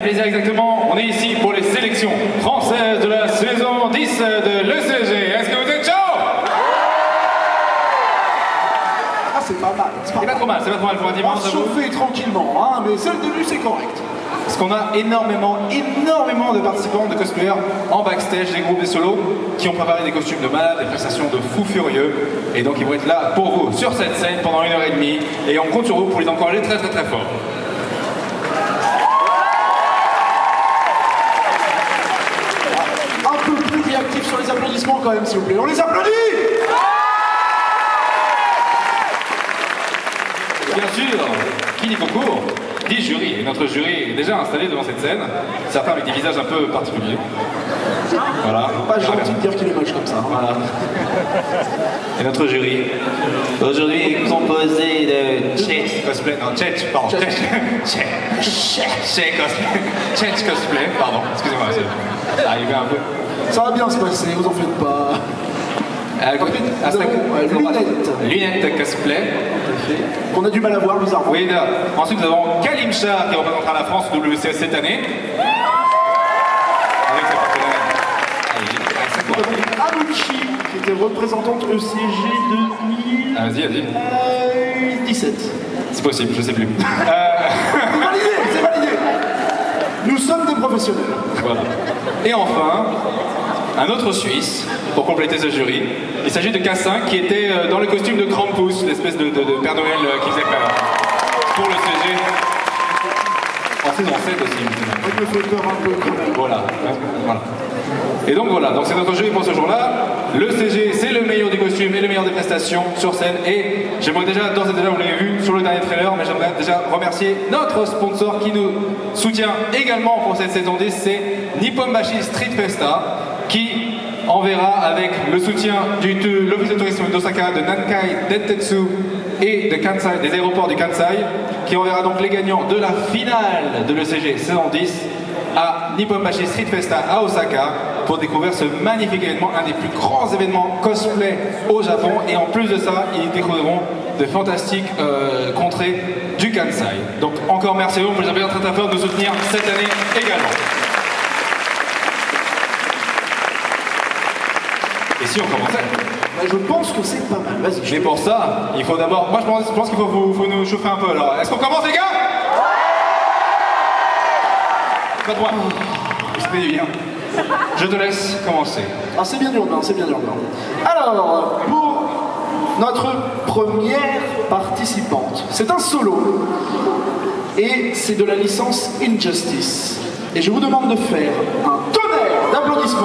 plaisir exactement. On est ici pour les sélections françaises de la saison 10 de l'ECG. Est-ce que vous êtes chaud? Ah, c'est pas mal. C'est pas trop mal pour un On dimanche. va chauffer tranquillement, hein, mais c'est le début, c'est correct. Parce qu'on a énormément de participants, de cosplayers en backstage, des groupes, des solos, qui ont préparé des costumes de malades, des prestations de fous furieux. Et donc ils vont être là pour vous, sur cette scène, pendant 1h30. Et on compte sur vous pour les encourager très fort. Un peu plus réactif sur les applaudissements quand même, s'il vous plaît. On les applaudit! Bien sûr, qui dit concours dit jury. Et notre jury est déjà installé devant cette scène, certains avec des visages un peu particuliers. Voilà. Pas gentil de dire qu'il est moche comme ça. Hein. Voilà. Et notre jury, aujourd'hui est composé de Chet Cosplay, non Chet, pardon, Chet Cosplay, pardon, excusez-moi, c'est arrivé un peu. Ça va bien se passer, vous en faites pas. Lunettes Cosplay. Qu'on a du mal à voir, bizarrement. Oui, là. Ensuite nous avons Kalim Shah qui représentera la France au WCS cette année. Avec ses partenaires. Abuchi, qui était représentante ECG 2017. C'est possible, je sais plus. C'est validé. Nous sommes des professionnels. Voilà. Et enfin, un autre Suisse, pour compléter ce jury. Il s'agit de Cassin qui était dans le costume de Krampus, l'espèce de Père Noël qui faisait peur. Pour le CG. En saison 7 aussi. On me fait peur un peu quand même. Voilà. Et donc voilà, donc c'est notre jury pour ce jour-là. Le CG, c'est le meilleur des costumes et le meilleur des prestations sur scène. Et j'aimerais déjà, d'ores et déjà, vous l'avez vu sur le dernier trailer, mais j'aimerais déjà remercier notre sponsor qui nous soutient également pour cette saison 10, c'est Nippon-Bashi Street Festa, qui enverra avec le soutien de l'Office de tourisme d'Osaka, de Nankai Dentetsu et de Kansai, des aéroports du Kansai, qui enverra donc les gagnants de la finale de l'ECG saison 10 à Nippon-Bashi Street Festa à Osaka pour découvrir ce magnifique événement, un des plus grands événements cosplay au Japon. Et en plus de ça, ils découvriront de fantastiques contrées du Kansai. Donc encore merci à vous, vous avez très fort de nous soutenir cette année également. Et si on commençait? Je pense que c'est pas mal, vas-y. Mais pour ça, il faut d'abord... Moi je pense qu'il faut nous chauffer un peu. Alors, est-ce qu'on commence les gars? Pas de moi. C'était bien. Je te laisse commencer. Ah, c'est bien urbain, c'est bien urbain. Alors, pour notre première participante, c'est un solo. Et c'est de la licence Injustice. Et je vous demande de faire un tonnerre d'applaudissements